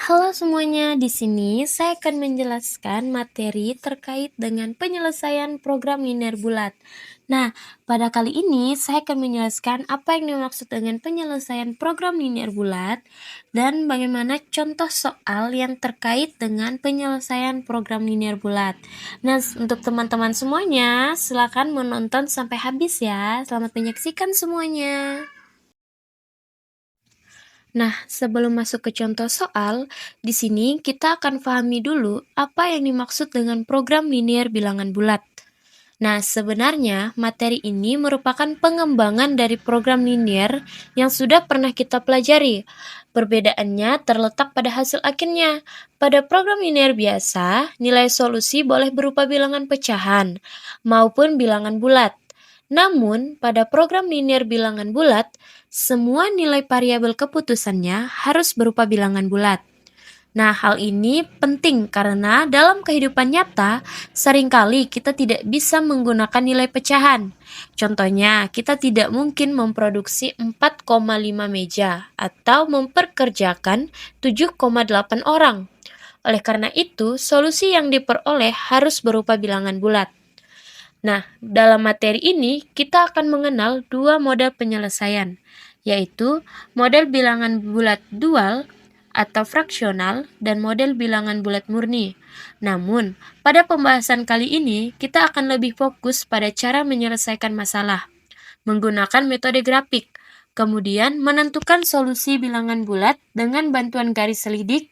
Halo semuanya, di sini saya akan menjelaskan materi terkait dengan penyelesaian program linear bulat. Nah, pada kali ini saya akan menjelaskan apa yang dimaksud dengan penyelesaian program linear bulat dan bagaimana contoh soal yang terkait dengan penyelesaian program linear bulat. Nah, untuk teman-teman semuanya, silakan menonton sampai habis ya. Selamat menyaksikan semuanya. Nah, sebelum masuk ke contoh soal, di sini kita akan pahami dulu apa yang dimaksud dengan program linear bilangan bulat. Nah, sebenarnya materi ini merupakan pengembangan dari program linear yang sudah pernah kita pelajari. Perbedaannya terletak pada hasil akhirnya. Pada program linear biasa, nilai solusi boleh berupa bilangan pecahan maupun bilangan bulat. Namun, pada program linear bilangan bulat, semua nilai variabel keputusannya harus berupa bilangan bulat. Nah, hal ini penting karena dalam kehidupan nyata, seringkali kita tidak bisa menggunakan nilai pecahan. Contohnya, kita tidak mungkin memproduksi 4,5 meja atau memperkerjakan 7,8 orang. Oleh karena itu, solusi yang diperoleh harus berupa bilangan bulat. Nah, dalam materi ini kita akan mengenal dua model penyelesaian, yaitu model bilangan bulat dual atau fraksional dan model bilangan bulat murni. Namun, pada pembahasan kali ini kita akan lebih fokus pada cara menyelesaikan masalah menggunakan metode grafik, kemudian menentukan solusi bilangan bulat dengan bantuan garis selidik,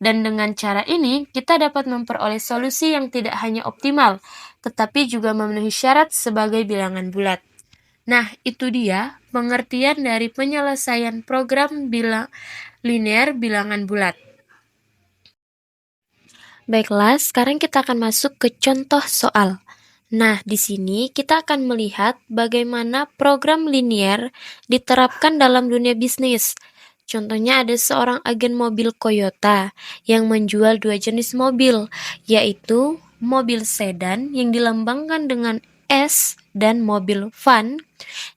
dan dengan cara ini, kita dapat memperoleh solusi yang tidak hanya optimal, tetapi juga memenuhi syarat sebagai bilangan bulat. Nah, itu dia pengertian dari penyelesaian program linear bilangan bulat. Baiklah, sekarang kita akan masuk ke contoh soal. Nah, di sini kita akan melihat bagaimana program linear diterapkan dalam dunia bisnis. Contohnya ada seorang agen mobil Toyota yang menjual dua jenis mobil, yaitu mobil sedan yang dilambangkan dengan S dan mobil van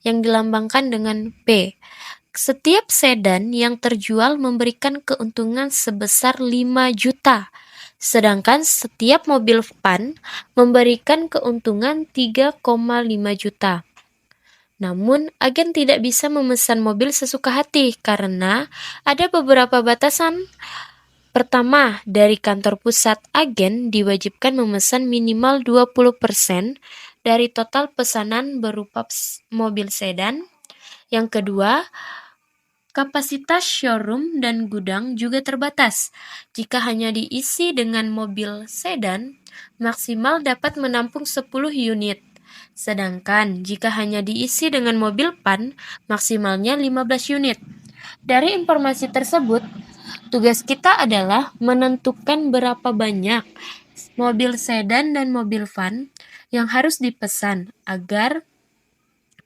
yang dilambangkan dengan P. Setiap sedan yang terjual memberikan keuntungan sebesar 5 juta, sedangkan setiap mobil van memberikan keuntungan 3,5 juta. Namun, agen tidak bisa memesan mobil sesuka hati karena ada beberapa batasan. Pertama, dari kantor pusat agen diwajibkan memesan minimal 20% dari total pesanan berupa mobil sedan. Yang kedua, kapasitas showroom dan gudang juga terbatas. Jika hanya diisi dengan mobil sedan, maksimal dapat menampung 10 unit. Sedangkan jika hanya diisi dengan mobil van, maksimalnya 15 unit. Dari informasi tersebut, tugas kita adalah menentukan berapa banyak mobil sedan dan mobil van yang harus dipesan agar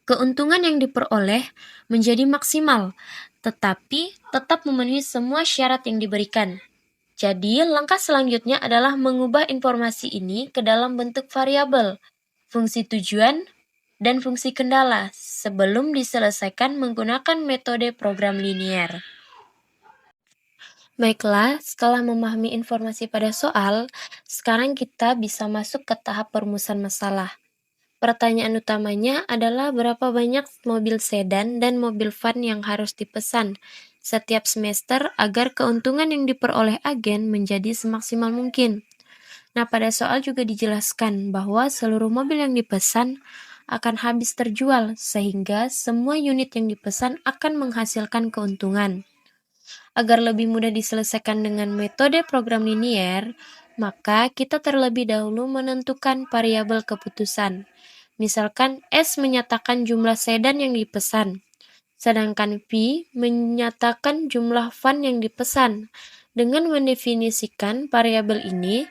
keuntungan yang diperoleh menjadi maksimal, tetapi tetap memenuhi semua syarat yang diberikan. Jadi, langkah selanjutnya adalah mengubah informasi ini ke dalam bentuk variabel, fungsi tujuan, dan fungsi kendala sebelum diselesaikan menggunakan metode program linear. Baiklah, setelah memahami informasi pada soal, sekarang kita bisa masuk ke tahap perumusan masalah. Pertanyaan utamanya adalah berapa banyak mobil sedan dan mobil van yang harus dipesan setiap semester agar keuntungan yang diperoleh agen menjadi semaksimal mungkin. Nah, pada soal juga dijelaskan bahwa seluruh mobil yang dipesan akan habis terjual, sehingga semua unit yang dipesan akan menghasilkan keuntungan. Agar lebih mudah diselesaikan dengan metode program linear, maka kita terlebih dahulu menentukan variabel keputusan. Misalkan S menyatakan jumlah sedan yang dipesan, sedangkan P menyatakan jumlah van yang dipesan. Dengan mendefinisikan variabel ini,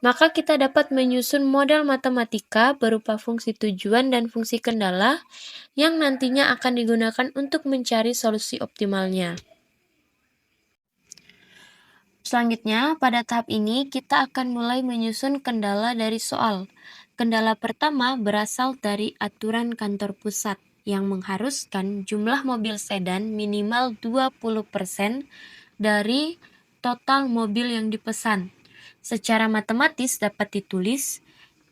maka kita dapat menyusun model matematika berupa fungsi tujuan dan fungsi kendala yang nantinya akan digunakan untuk mencari solusi optimalnya. Selanjutnya, pada tahap ini kita akan mulai menyusun kendala dari soal. Kendala pertama berasal dari aturan kantor pusat yang mengharuskan jumlah mobil sedan minimal 20% dari total mobil yang dipesan. Secara matematis dapat ditulis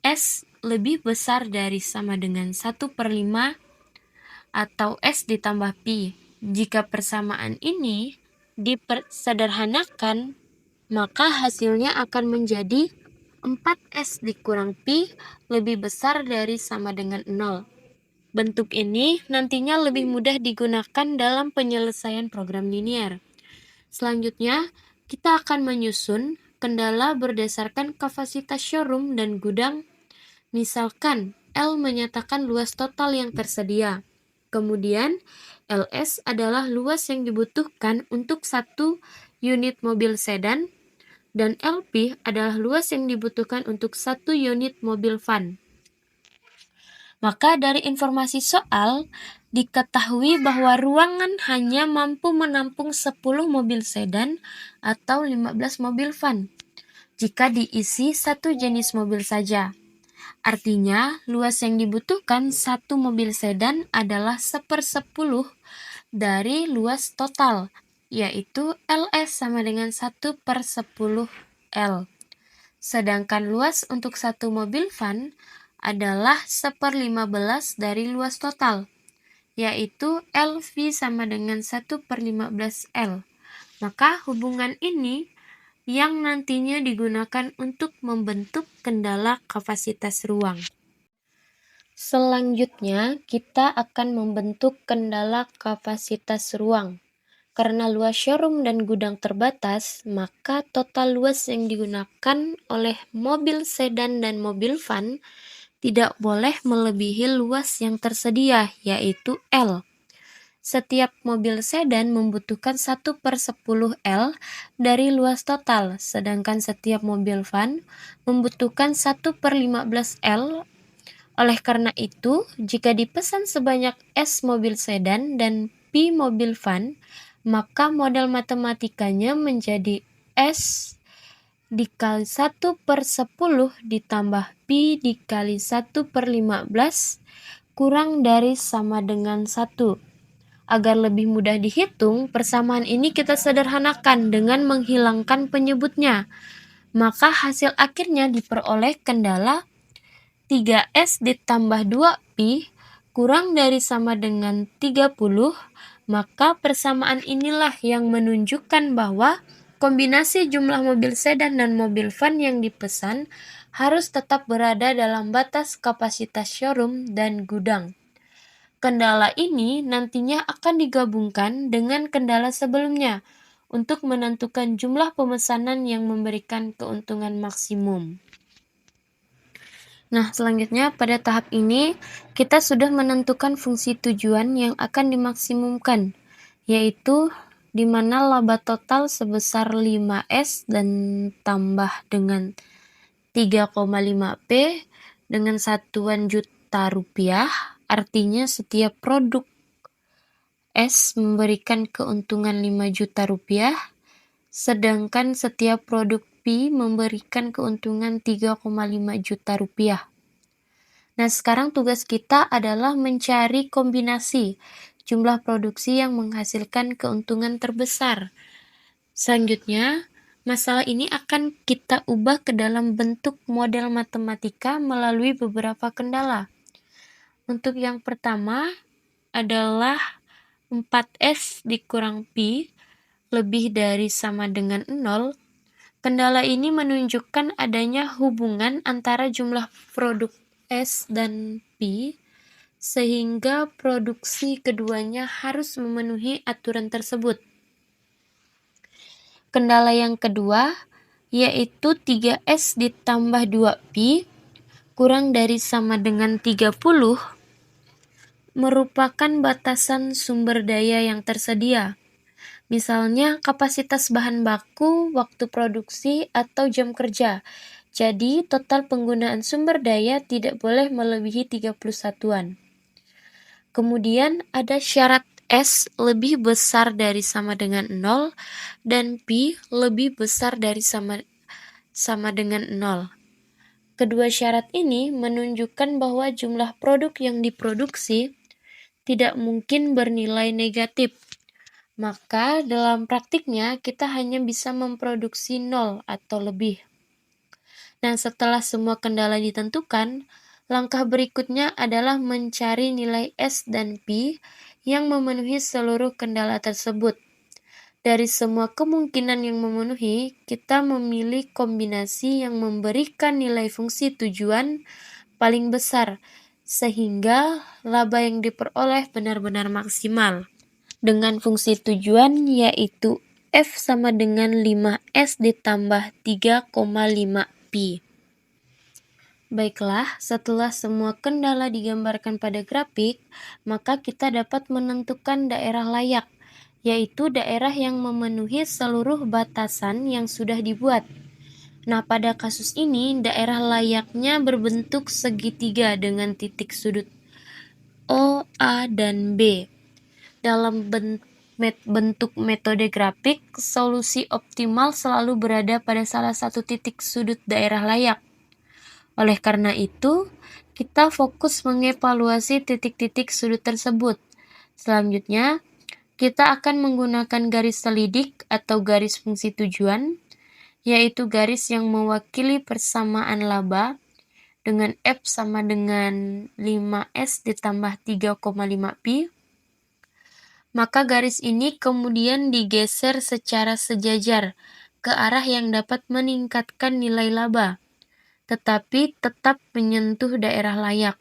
S lebih besar dari sama dengan 1/5 atau S ditambah Pi. Jika persamaan ini disederhanakan, maka hasilnya akan menjadi 4S dikurang Pi lebih besar dari sama dengan 0. Bentuk ini nantinya lebih mudah digunakan dalam penyelesaian program linear. Selanjutnya, kita akan menyusun kendala berdasarkan kapasitas showroom dan gudang. Misalkan, L menyatakan luas total yang tersedia. Kemudian, LS adalah luas yang dibutuhkan untuk 1 unit mobil sedan, dan LP adalah luas yang dibutuhkan untuk 1 unit mobil van. Maka dari informasi soal, diketahui bahwa ruangan hanya mampu menampung 10 mobil sedan atau 15 mobil van jika diisi 1 jenis mobil saja. Artinya, luas yang dibutuhkan 1 mobil sedan adalah 1/10 dari luas total, yaitu LS sama dengan 1/10 L. Sedangkan luas untuk 1 mobil van adalah 1/15 dari luas total, yaitu LV sama dengan 1/15 L. Maka hubungan ini yang nantinya digunakan untuk membentuk kendala kapasitas ruang. Selanjutnya, kita akan membentuk kendala kapasitas ruang. Karena luas showroom dan gudang terbatas, maka total luas yang digunakan oleh mobil sedan dan mobil van tidak boleh melebihi luas yang tersedia, yaitu L. Setiap mobil sedan membutuhkan 1/10 L dari luas total, sedangkan setiap mobil van membutuhkan 1/15 L. Oleh karena itu, jika dipesan sebanyak S mobil sedan dan P mobil van, maka model matematikanya menjadi S dikali 1/10 ditambah Pi dikali 1/15 kurang dari sama dengan 1. Agar lebih mudah dihitung, persamaan ini kita sederhanakan dengan menghilangkan penyebutnya. Maka hasil akhirnya diperoleh kendala 3S ditambah 2Pi kurang dari sama dengan 30, maka persamaan inilah yang menunjukkan bahwa kombinasi jumlah mobil sedan dan mobil van yang dipesan harus tetap berada dalam batas kapasitas showroom dan gudang. Kendala ini nantinya akan digabungkan dengan kendala sebelumnya untuk menentukan jumlah pemesanan yang memberikan keuntungan maksimum. Nah, selanjutnya pada tahap ini kita sudah menentukan fungsi tujuan yang akan dimaksimumkan, yaitu di mana laba total sebesar 5S dan tambah dengan 3,5P dengan satuan juta rupiah, artinya setiap produk S memberikan keuntungan 5 juta rupiah, sedangkan setiap produk P memberikan keuntungan 3,5 juta rupiah. Nah, sekarang tugas kita adalah mencari kombinasi jumlah produksi yang menghasilkan keuntungan terbesar. Selanjutnya, masalah ini akan kita ubah ke dalam bentuk model matematika melalui beberapa kendala. Untuk yang pertama adalah 4S dikurang Pi lebih dari sama dengan 0. Kendala ini menunjukkan adanya hubungan antara jumlah produk S dan Pi, sehingga produksi keduanya harus memenuhi aturan tersebut. Kendala yang kedua yaitu 3S ditambah 2Pi kurang dari sama dengan 30 merupakan batasan sumber daya yang tersedia. Misalnya kapasitas bahan baku, waktu produksi, atau jam kerja. Jadi total penggunaan sumber daya tidak boleh melebihi 30 satuan. Kemudian ada syarat S lebih besar dari sama dengan 0 dan Pi lebih besar dari sama dengan 0. Kedua syarat ini menunjukkan bahwa jumlah produk yang diproduksi tidak mungkin bernilai negatif. Maka dalam praktiknya kita hanya bisa memproduksi 0 atau lebih. Nah, setelah semua kendala ditentukan, langkah berikutnya adalah mencari nilai S dan P yang memenuhi seluruh kendala tersebut. Dari semua kemungkinan yang memenuhi, kita memilih kombinasi yang memberikan nilai fungsi tujuan paling besar, sehingga laba yang diperoleh benar-benar maksimal. Dengan fungsi tujuan yaitu F sama dengan 5S ditambah 3,5 Pi. Baiklah, setelah semua kendala digambarkan pada grafik, maka kita dapat menentukan daerah layak, yaitu daerah yang memenuhi seluruh batasan yang sudah dibuat. Nah, pada kasus ini, daerah layaknya berbentuk segitiga dengan titik sudut O, A, dan B. Dalam bentuk metode grafik, solusi optimal selalu berada pada salah satu titik sudut daerah layak. Oleh karena itu, kita fokus mengevaluasi titik-titik sudut tersebut. Selanjutnya, kita akan menggunakan garis selidik atau garis fungsi tujuan, yaitu garis yang mewakili persamaan laba dengan F sama dengan 5S ditambah 3,5 Pi. Maka garis ini kemudian digeser secara sejajar ke arah yang dapat meningkatkan nilai laba, tetapi tetap menyentuh daerah layak.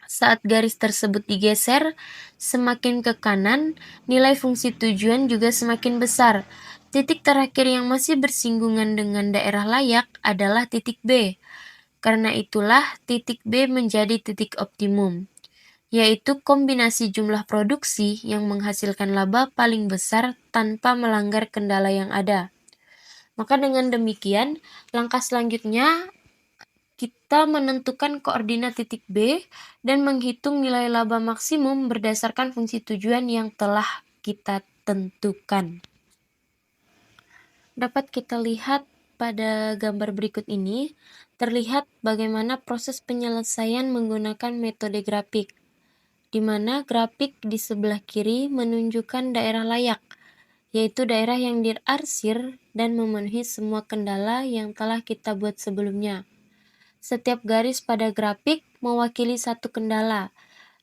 Saat garis tersebut digeser semakin ke kanan, nilai fungsi tujuan juga semakin besar. Titik terakhir yang masih bersinggungan dengan daerah layak adalah titik B. Karena itulah titik B menjadi titik optimum, yaitu kombinasi jumlah produksi yang menghasilkan laba paling besar tanpa melanggar kendala yang ada. Maka dengan demikian, langkah selanjutnya kita menentukan koordinat titik B dan menghitung nilai laba maksimum berdasarkan fungsi tujuan yang telah kita tentukan. Dapat kita lihat pada gambar berikut ini, terlihat bagaimana proses penyelesaian menggunakan metode grafik, di mana grafik di sebelah kiri menunjukkan daerah layak, yaitu daerah yang diarsir dan memenuhi semua kendala yang telah kita buat sebelumnya. Setiap garis pada grafik mewakili satu kendala.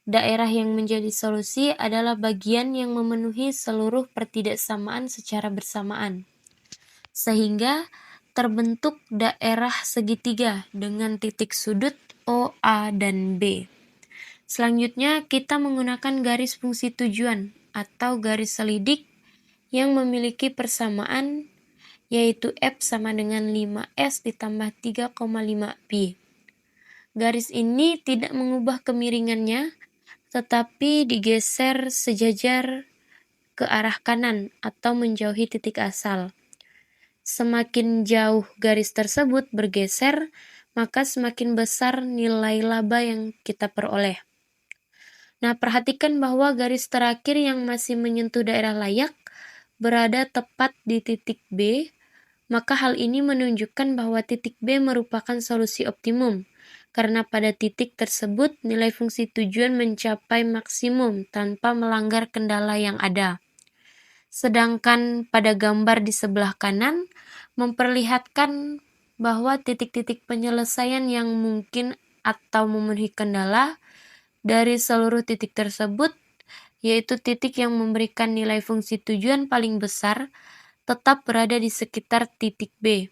Daerah yang menjadi solusi adalah bagian yang memenuhi seluruh pertidaksamaan secara bersamaan, sehingga terbentuk daerah segitiga dengan titik sudut O, A, dan B. Selanjutnya, kita menggunakan garis fungsi tujuan atau garis selidik yang memiliki persamaan, yaitu F sama dengan 5S ditambah 3,5 Pi. Garis ini tidak mengubah kemiringannya, tetapi digeser sejajar ke arah kanan atau menjauhi titik asal. Semakin jauh garis tersebut bergeser, maka semakin besar nilai laba yang kita peroleh. Nah, perhatikan bahwa garis terakhir yang masih menyentuh daerah layak berada tepat di titik B, maka hal ini menunjukkan bahwa titik B merupakan solusi optimum, karena pada titik tersebut nilai fungsi tujuan mencapai maksimum tanpa melanggar kendala yang ada. Sedangkan pada gambar di sebelah kanan memperlihatkan bahwa titik-titik penyelesaian yang mungkin atau memenuhi kendala dari seluruh titik tersebut, yaitu titik yang memberikan nilai fungsi tujuan paling besar, tetap berada di sekitar titik B,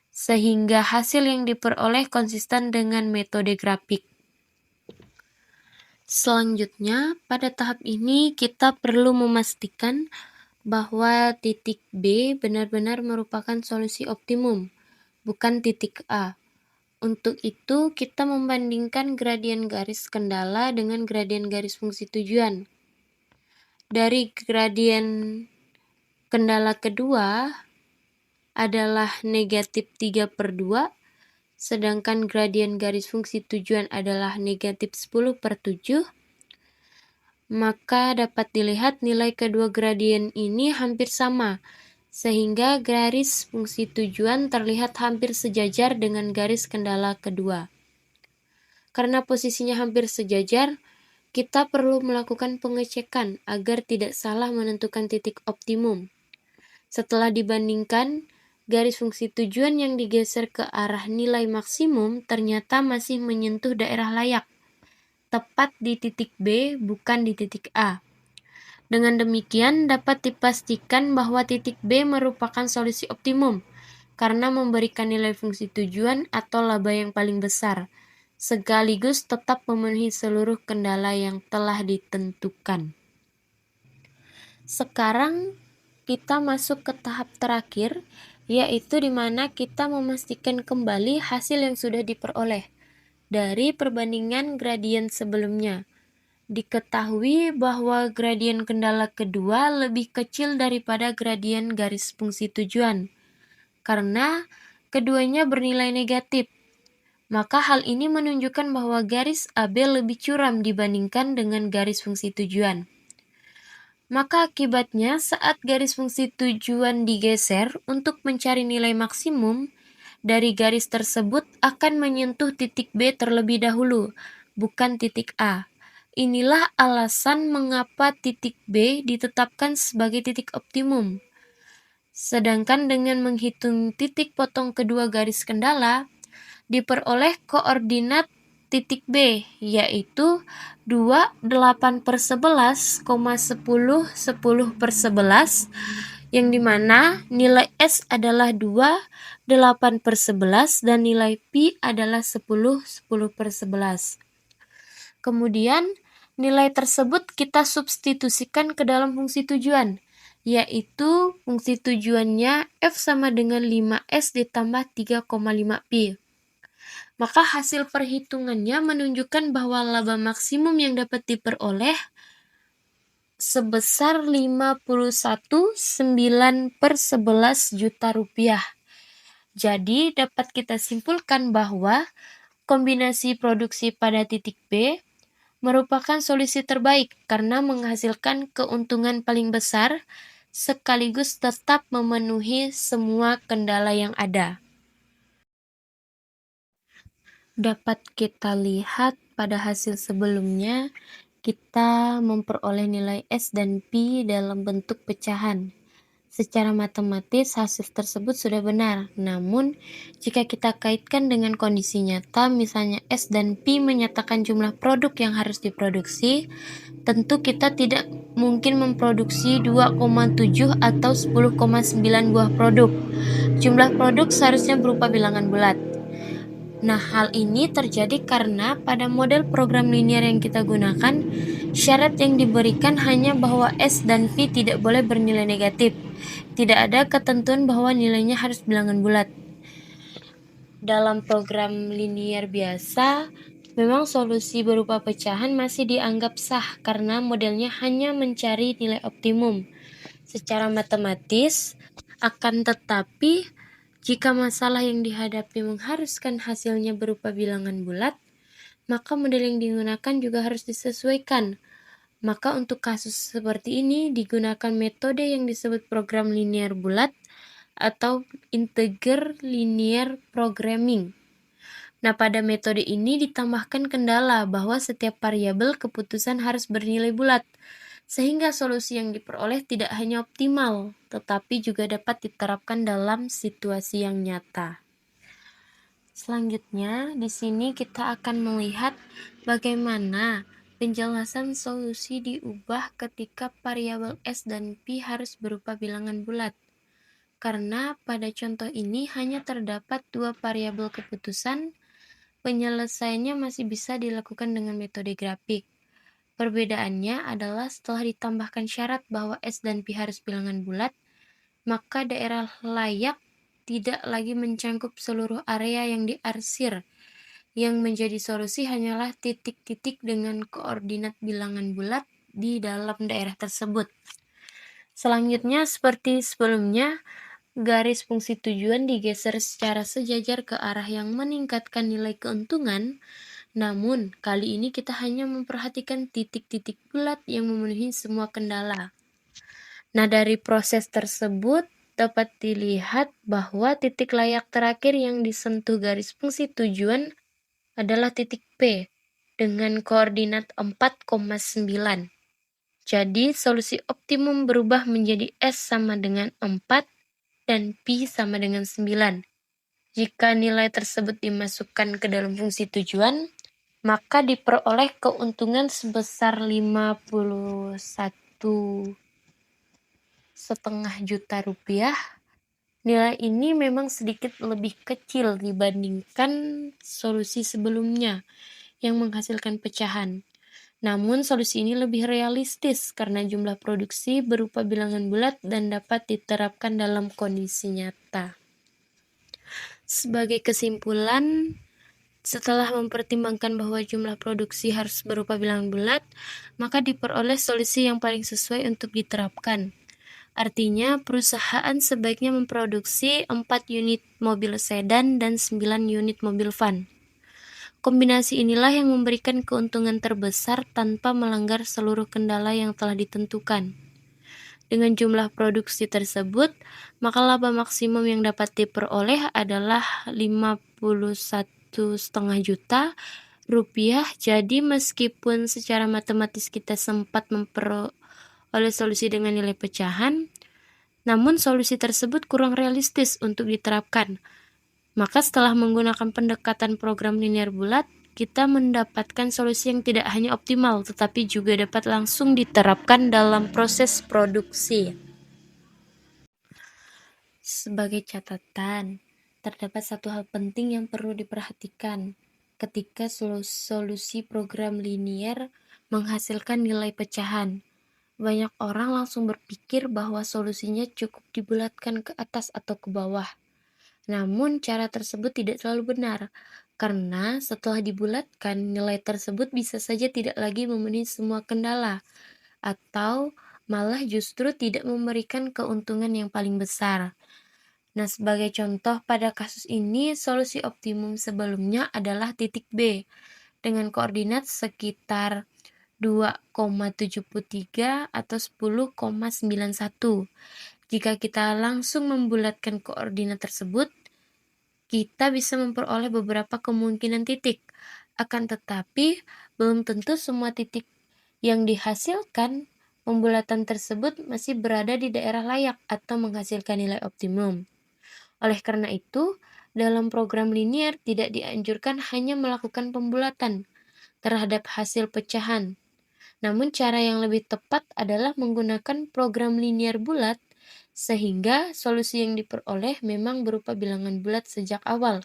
sehingga hasil yang diperoleh konsisten dengan metode grafik. Selanjutnya, pada tahap ini kita perlu memastikan bahwa titik B benar-benar merupakan solusi optimum, bukan titik A. Untuk itu, kita membandingkan gradien garis kendala dengan gradien garis fungsi tujuan. Dari gradien kendala kedua adalah negatif 3/2, sedangkan gradien garis fungsi tujuan adalah negatif 10/7, maka dapat dilihat nilai kedua gradien ini hampir sama, sehingga garis fungsi tujuan terlihat hampir sejajar dengan garis kendala kedua. Karena posisinya hampir sejajar, kita perlu melakukan pengecekan agar tidak salah menentukan titik optimum. Setelah dibandingkan, garis fungsi tujuan yang digeser ke arah nilai maksimum ternyata masih menyentuh daerah layak, tepat di titik B bukan di titik A. Dengan demikian, dapat dipastikan bahwa titik B merupakan solusi optimum karena memberikan nilai fungsi tujuan atau laba yang paling besar, sekaligus tetap memenuhi seluruh kendala yang telah ditentukan. Sekarang kita masuk ke tahap terakhir, yaitu di mana kita memastikan kembali hasil yang sudah diperoleh dari perbandingan gradien sebelumnya. Diketahui bahwa gradien kendala kedua lebih kecil daripada gradien garis fungsi tujuan, karena keduanya bernilai negatif. Maka hal ini menunjukkan bahwa garis AB lebih curam dibandingkan dengan garis fungsi tujuan. Maka akibatnya saat garis fungsi tujuan digeser untuk mencari nilai maksimum, dari garis tersebut akan menyentuh titik B terlebih dahulu, bukan titik A. Inilah alasan mengapa titik B ditetapkan sebagai titik optimum. Sedangkan dengan menghitung titik potong kedua garis kendala, diperoleh koordinat titik B, yaitu 28/11, 10, 10/11, yang dimana nilai S adalah 2, 8/11, dan nilai Pi adalah 10, 10/11. Kemudian, nilai tersebut kita substitusikan ke dalam fungsi tujuan, yaitu fungsi tujuannya F sama dengan 5S ditambah 3,5 Pi. Maka hasil perhitungannya menunjukkan bahwa laba maksimum yang dapat diperoleh sebesar 51,9/11 juta rupiah. Jadi dapat kita simpulkan bahwa kombinasi produksi pada titik B merupakan solusi terbaik karena menghasilkan keuntungan paling besar sekaligus tetap memenuhi semua kendala yang ada. Dapat kita lihat pada hasil sebelumnya, kita memperoleh nilai S dan Pi dalam bentuk pecahan. Secara matematis, hasil tersebut sudah benar. Namun, jika kita kaitkan dengan kondisi nyata, misalnya S dan Pi menyatakan jumlah produk yang harus diproduksi, tentu kita tidak mungkin memproduksi 2,7 atau 10,9 buah produk. Jumlah produk seharusnya berupa bilangan bulat. Nah, hal ini terjadi karena pada model program linear yang kita gunakan, syarat yang diberikan hanya bahwa S dan P tidak boleh bernilai negatif. Tidak ada ketentuan bahwa nilainya harus bilangan bulat. Dalam program linear biasa, memang solusi berupa pecahan masih dianggap sah karena modelnya hanya mencari nilai optimum secara matematis. Akan tetapi, jika masalah yang dihadapi mengharuskan hasilnya berupa bilangan bulat, maka model yang digunakan juga harus disesuaikan. Maka untuk kasus seperti ini digunakan metode yang disebut program linear bulat atau integer linear programming. Nah, pada metode ini ditambahkan kendala bahwa setiap variabel keputusan harus bernilai bulat, sehingga solusi yang diperoleh tidak hanya optimal, tetapi juga dapat diterapkan dalam situasi yang nyata. Selanjutnya, di sini kita akan melihat bagaimana penjelasan solusi diubah ketika variabel S dan P harus berupa bilangan bulat. Karena pada contoh ini hanya terdapat dua variabel keputusan, penyelesaiannya masih bisa dilakukan dengan metode grafik. Perbedaannya adalah setelah ditambahkan syarat bahwa S dan P harus bilangan bulat, maka daerah layak tidak lagi mencangkup seluruh area yang diarsir. Yang menjadi solusi hanyalah titik-titik dengan koordinat bilangan bulat di dalam daerah tersebut. Selanjutnya, seperti sebelumnya, garis fungsi tujuan digeser secara sejajar ke arah yang meningkatkan nilai keuntungan. Namun, kali ini kita hanya memperhatikan titik-titik bulat yang memenuhi semua kendala. Nah, dari proses tersebut dapat dilihat bahwa titik layak terakhir yang disentuh garis fungsi tujuan adalah titik P. dengan koordinat 4,9. Jadi solusi optimum berubah menjadi S sama dengan 4 dan Pi sama dengan 9. Jika nilai tersebut dimasukkan ke dalam fungsi tujuan, maka diperoleh keuntungan sebesar 51,5 juta rupiah. Nilai ini memang sedikit lebih kecil dibandingkan solusi sebelumnya yang menghasilkan pecahan. Namun solusi ini lebih realistis karena jumlah produksi berupa bilangan bulat dan dapat diterapkan dalam kondisi nyata. Sebagai kesimpulan, setelah mempertimbangkan bahwa jumlah produksi harus berupa bilangan bulat, maka diperoleh solusi yang paling sesuai untuk diterapkan. Artinya, perusahaan sebaiknya memproduksi 4 unit mobil sedan dan 9 unit mobil van. Kombinasi inilah yang memberikan keuntungan terbesar tanpa melanggar seluruh kendala yang telah ditentukan. Dengan jumlah produksi tersebut, maka laba maksimum yang dapat diperoleh adalah 51,5 juta rupiah. Jadi meskipun secara matematis kita sempat memperoleh solusi dengan nilai pecahan, namun solusi tersebut kurang realistis untuk diterapkan. Maka setelah menggunakan pendekatan program linear bulat, kita mendapatkan solusi yang tidak hanya optimal, tetapi juga dapat langsung diterapkan dalam proses produksi. Sebagai catatan, terdapat satu hal penting yang perlu diperhatikan ketika solusi program linear menghasilkan nilai pecahan. Banyak orang langsung berpikir bahwa solusinya cukup dibulatkan ke atas atau ke bawah. Namun, cara tersebut tidak selalu benar, karena setelah dibulatkan, nilai tersebut bisa saja tidak lagi memenuhi semua kendala, atau malah justru tidak memberikan keuntungan yang paling besar. Nah, sebagai contoh pada kasus ini, solusi optimum sebelumnya adalah titik B, dengan koordinat sekitar 2,73 atau 10,91. Jika kita langsung membulatkan koordinat tersebut, kita bisa memperoleh beberapa kemungkinan titik. Akan tetapi, belum tentu semua titik yang dihasilkan pembulatan tersebut masih berada di daerah layak atau menghasilkan nilai optimum. Oleh karena itu, dalam program linear tidak dianjurkan hanya melakukan pembulatan terhadap hasil pecahan. Namun cara yang lebih tepat adalah menggunakan program linear bulat sehingga solusi yang diperoleh memang berupa bilangan bulat sejak awal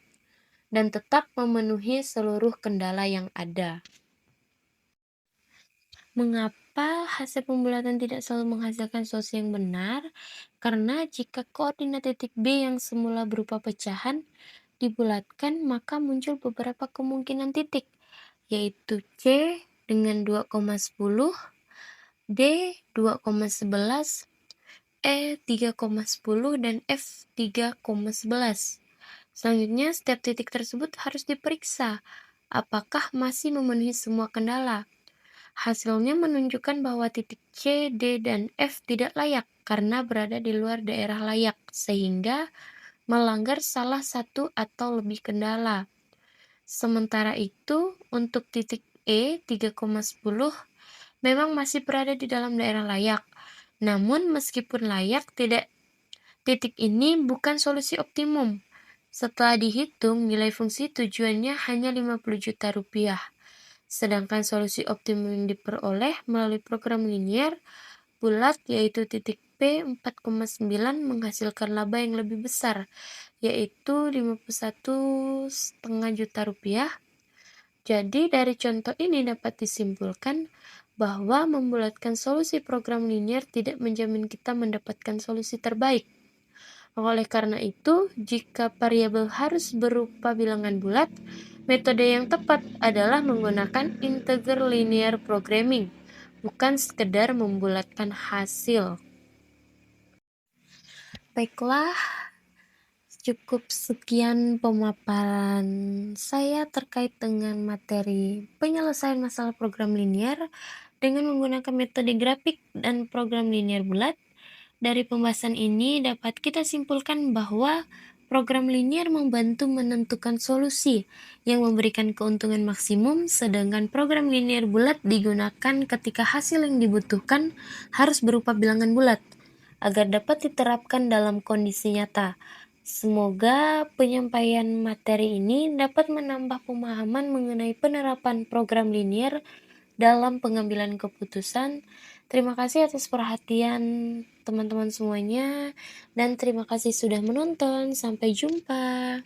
dan tetap memenuhi seluruh kendala yang ada. Mengapa hasil pembulatan tidak selalu menghasilkan solusi yang benar? Karena jika koordinat titik B yang semula berupa pecahan dibulatkan, maka muncul beberapa kemungkinan titik, yaitu C dengan 2,10, D 2,11, E 3,10, dan F 3,11. Selanjutnya, setiap titik tersebut harus diperiksa apakah masih memenuhi semua kendala. Hasilnya menunjukkan bahwa titik C, D, dan F tidak layak karena berada di luar daerah layak, sehingga melanggar salah satu atau lebih kendala. Sementara itu, untuk titik E 3,10 memang masih berada di dalam daerah layak. Namun meskipun layak, titik ini bukan solusi optimum. Setelah dihitung, nilai fungsi tujuannya hanya 50 juta rupiah. Sedangkan solusi optimum yang diperoleh melalui program linear bulat yaitu titik P 4,9 menghasilkan laba yang lebih besar, yaitu 51,5 juta rupiah. Jadi dari contoh ini dapat disimpulkan bahwa membulatkan solusi program linear tidak menjamin kita mendapatkan solusi terbaik. Oleh karena itu, jika variabel harus berupa bilangan bulat, metode yang tepat adalah menggunakan integer linear programming, bukan sekedar membulatkan hasil. Baiklah, cukup sekian pemaparan saya terkait dengan materi penyelesaian masalah program linear dengan menggunakan metode grafik dan program linear bulat. Dari pembahasan ini dapat kita simpulkan bahwa Program linier membantu menentukan solusi yang memberikan keuntungan maksimum, sedangkan program linier bulat digunakan ketika hasil yang dibutuhkan harus berupa bilangan bulat agar dapat diterapkan dalam kondisi nyata. Semoga penyampaian materi ini dapat menambah pemahaman mengenai penerapan program linier dalam pengambilan keputusan. Terima kasih atas perhatian teman-teman semuanya, dan terima kasih sudah menonton. Sampai jumpa.